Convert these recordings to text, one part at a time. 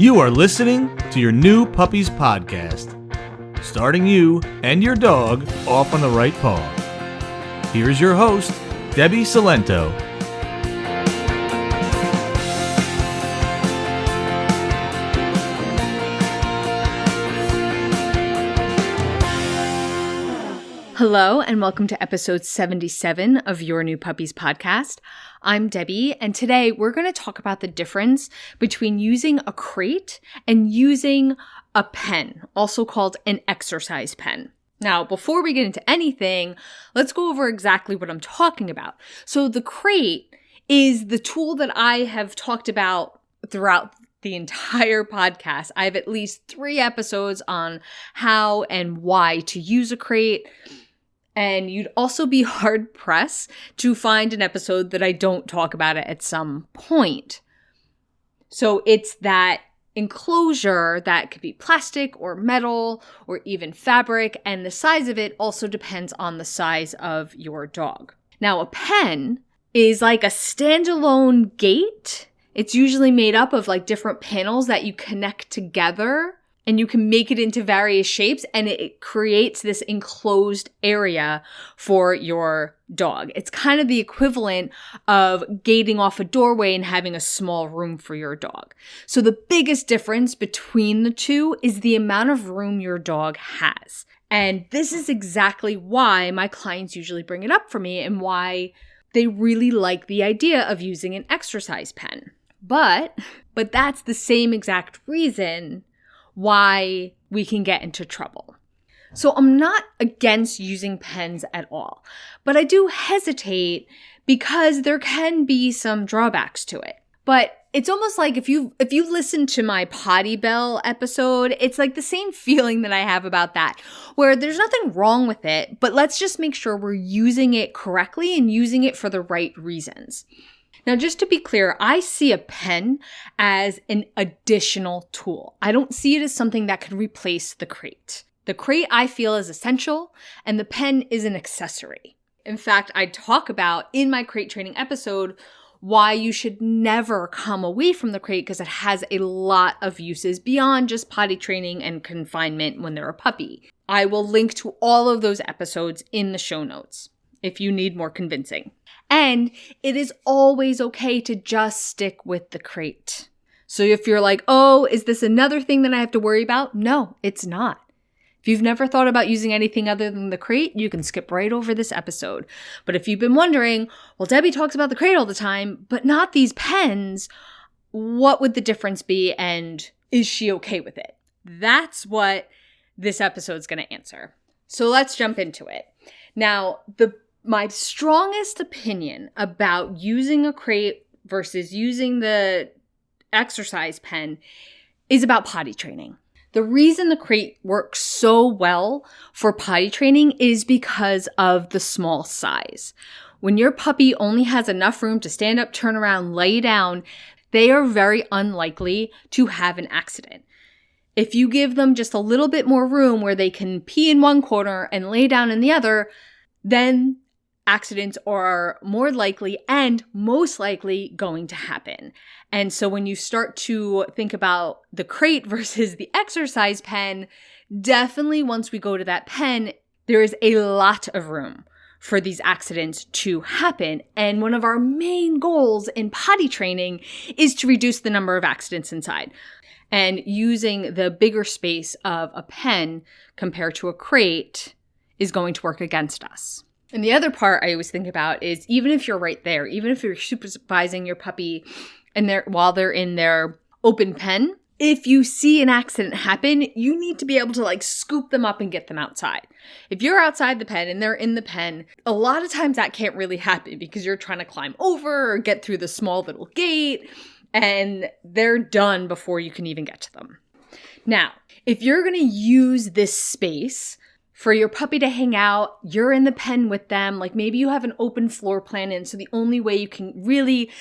You are listening to your new Puppies podcast, starting you and your dog off on the right paw. Here's your host, Debbie Salento. Hello and welcome to episode 77 of Your New Puppies podcast. I'm Debbie, and today we're going to talk about the difference between using a crate and using a pen, also called an exercise pen. Now, before we get into anything, let's go over exactly what I'm talking about. So the crate is the tool that I have talked about throughout the entire podcast. I have at least 3 episodes on how and why to use a crate. And you'd also be hard-pressed to find an episode that I don't talk about it at some point. So it's that enclosure that could be plastic or metal or even fabric, and the size of it also depends on the size of your dog. Now, a pen is like a standalone gate. It's usually made up of like different panels that you connect together, and you can make it into various shapes, and it creates this enclosed area for your dog. It's kind of the equivalent of gating off a doorway and having a small room for your dog. So the biggest difference between the two is the amount of room your dog has. And this is exactly why my clients usually bring it up for me and why they really like the idea of using an exercise pen. But that's the same exact reason why we can get into trouble. So I'm not against using pens at all, but I do hesitate because there can be some drawbacks to it. But it's almost like if you listen to my potty bell episode, it's like the same feeling that I have about that, where there's nothing wrong with it, but let's just make sure we're using it correctly and using it for the right reasons. Now, just to be clear, I see a pen as an additional tool. I don't see it as something that could replace the crate. The crate I feel is essential, and the pen is an accessory. In fact, I talk about in my crate training episode why you should never come away from the crate because it has a lot of uses beyond just potty training and confinement when they're a puppy. I will link to all of those episodes in the show notes if you need more convincing. And it is always okay to just stick with the crate. So if you're like, oh, is this another thing that I have to worry about? No, it's not. If you've never thought about using anything other than the crate, you can skip right over this episode. But if you've been wondering, well, Debbie talks about the crate all the time, but not these pens, what would the difference be and is she okay with it? That's what this episode's going to answer. So let's jump into it. Now, my strongest opinion about using a crate versus using the exercise pen is about potty training. The reason the crate works so well for potty training is because of the small size. When your puppy only has enough room to stand up, turn around, lay down, they are very unlikely to have an accident. If you give them just a little bit more room where they can pee in one corner and lay down in the other, then accidents are more likely and most likely going to happen. And so when you start to think about the crate versus the exercise pen, definitely once we go to that pen, there is a lot of room for these accidents to happen. And one of our main goals in potty training is to reduce the number of accidents inside. And using the bigger space of a pen compared to a crate is going to work against us. And the other part I always think about is even if you're right there, even if you're supervising your puppy and while they're in their open pen, if you see an accident happen, you need to be able to like scoop them up and get them outside. If you're outside the pen and they're in the pen, a lot of times that can't really happen because you're trying to climb over or get through the small little gate and they're done before you can even get to them. Now, if you're going to use this space for your puppy to hang out, you're in the pen with them, like maybe you have an open floor plan and so the only way you can really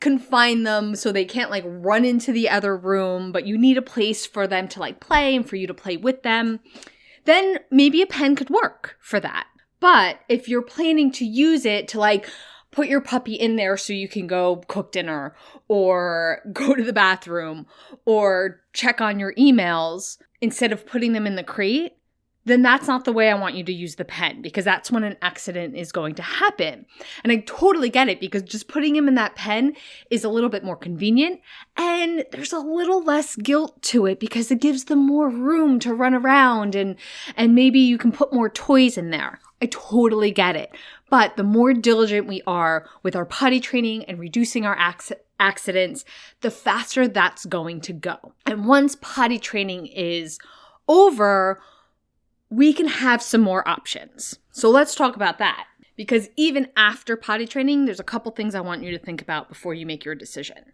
confine them so they can't like run into the other room, but you need a place for them to like play and for you to play with them, then maybe a pen could work for that. But if you're planning to use it to like put your puppy in there so you can go cook dinner or go to the bathroom or check on your emails instead of putting them in the crate, then that's not the way I want you to use the pen, because that's when an accident is going to happen. And I totally get it, because just putting him in that pen is a little bit more convenient and there's a little less guilt to it because it gives them more room to run around and maybe you can put more toys in there. I totally get it. But the more diligent we are with our potty training and reducing our accidents, the faster that's going to go. And once potty training is over, we can have some more options. So let's talk about that. Because even after potty training, there's a couple things I want you to think about before you make your decision.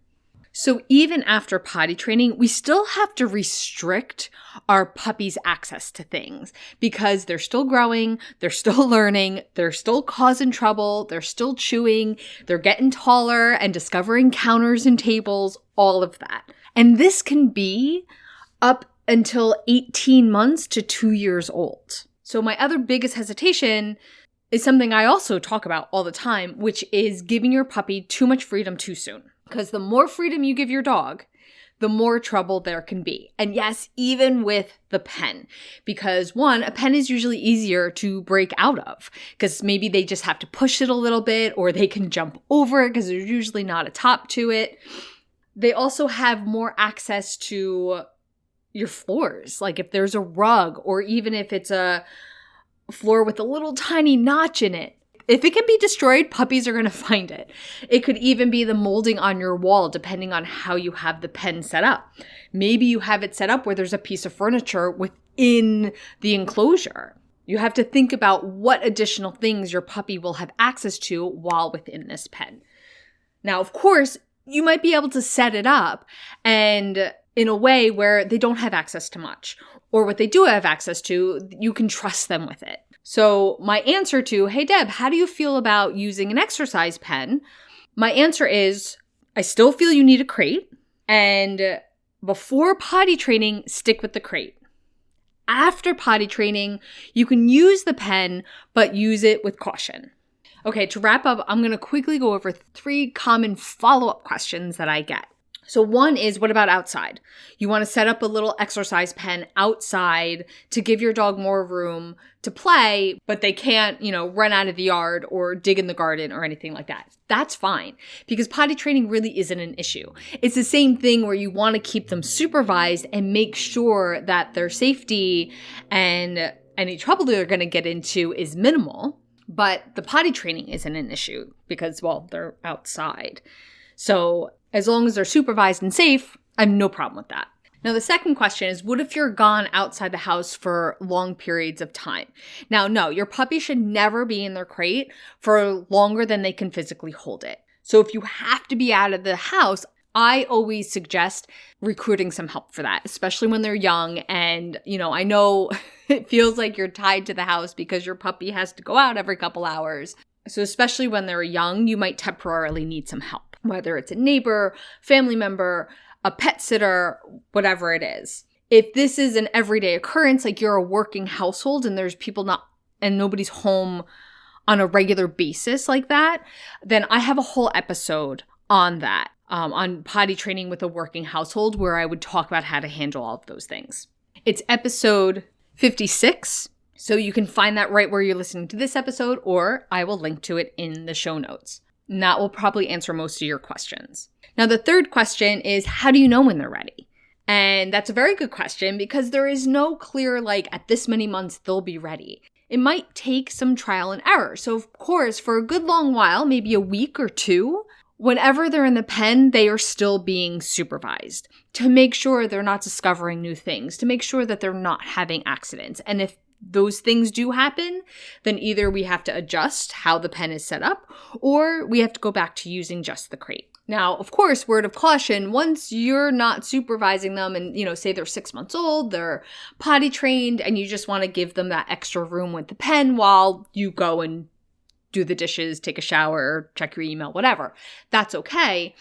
So even after potty training, we still have to restrict our puppy's access to things because they're still growing, they're still learning, they're still causing trouble, they're still chewing, they're getting taller and discovering counters and tables, all of that. And this can be up until 18 months to 2 years old. So my other biggest hesitation is something I also talk about all the time, which is giving your puppy too much freedom too soon. Because the more freedom you give your dog, the more trouble there can be. And yes, even with the pen. Because one, a pen is usually easier to break out of because maybe they just have to push it a little bit or they can jump over it because there's usually not a top to it. They also have more access to your floors. Like if there's a rug or even if it's a floor with a little tiny notch in it. If it can be destroyed, puppies are going to find it. It could even be the molding on your wall, depending on how you have the pen set up. Maybe you have it set up where there's a piece of furniture within the enclosure. You have to think about what additional things your puppy will have access to while within this pen. Now, of course, you might be able to set it up and in a way where they don't have access to much. Or what they do have access to, you can trust them with it. So my answer to, hey, Deb, how do you feel about using an exercise pen? My answer is, I still feel you need a crate. And before potty training, stick with the crate. After potty training, you can use the pen, but use it with caution. Okay, to wrap up, I'm going to quickly go over 3 common follow-up questions that I get. So one is, what about outside? You want to set up a little exercise pen outside to give your dog more room to play, but they can't, run out of the yard or dig in the garden or anything like that. That's fine because potty training really isn't an issue. It's the same thing where you want to keep them supervised and make sure that their safety and any trouble they're going to get into is minimal, but the potty training isn't an issue because, they're outside. So as long as they're supervised and safe, I have no problem with that. Now, the second question is, what if you're gone outside the house for long periods of time? Now, no, your puppy should never be in their crate for longer than they can physically hold it. So if you have to be out of the house, I always suggest recruiting some help for that, especially when they're young. And, I know it feels like you're tied to the house because your puppy has to go out every couple hours. So especially when they're young, you might temporarily need some help, whether it's a neighbor, family member, a pet sitter, whatever it is. If this is an everyday occurrence, like you're a working household and there's nobody's home on a regular basis like that, then I have a whole episode on that, on potty training with a working household where I would talk about how to handle all of those things. It's episode 56. So you can find that right where you're listening to this episode, or I will link to it in the show notes. And that will probably answer most of your questions. Now, the third question is, how do you know when they're ready? And that's a very good question because there is no clear, at this many months, they'll be ready. It might take some trial and error. So, of course, for a good long while, maybe a week or 2, whenever they're in the pen, they are still being supervised to make sure they're not discovering new things, to make sure that they're not having accidents. And if those things do happen, then either we have to adjust how the pen is set up or we have to go back to using just the crate. Now, of course, word of caution, once you're not supervising them and, say they're 6 months old, they're potty trained, and you just want to give them that extra room with the pen while you go and do the dishes, take a shower, check your email, whatever. That's okay.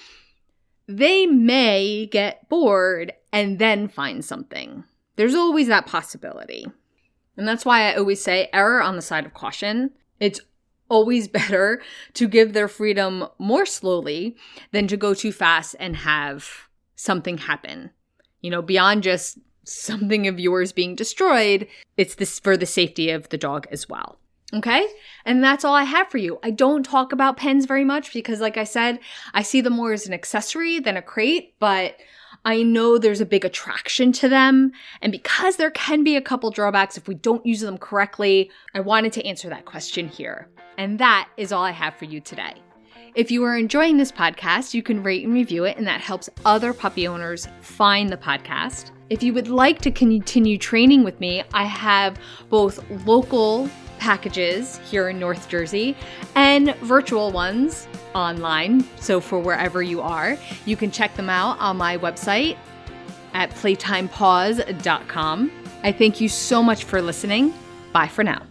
They may get bored and then find something. There's always that possibility. And that's why I always say error on the side of caution. It's always better to give their freedom more slowly than to go too fast and have something happen. Beyond just something of yours being destroyed, it's this for the safety of the dog as well. Okay? And that's all I have for you. I don't talk about pens very much because, like I said, I see them more as an accessory than a crate, but I know there's a big attraction to them. And because there can be a couple drawbacks if we don't use them correctly, I wanted to answer that question here. And that is all I have for you today. If you are enjoying this podcast, you can rate and review it, and that helps other puppy owners find the podcast. If you would like to continue training with me, I have both local packages here in North Jersey and virtual ones online. So for wherever you are, you can check them out on my website at playtimepaws.com. I thank you so much for listening. Bye for now.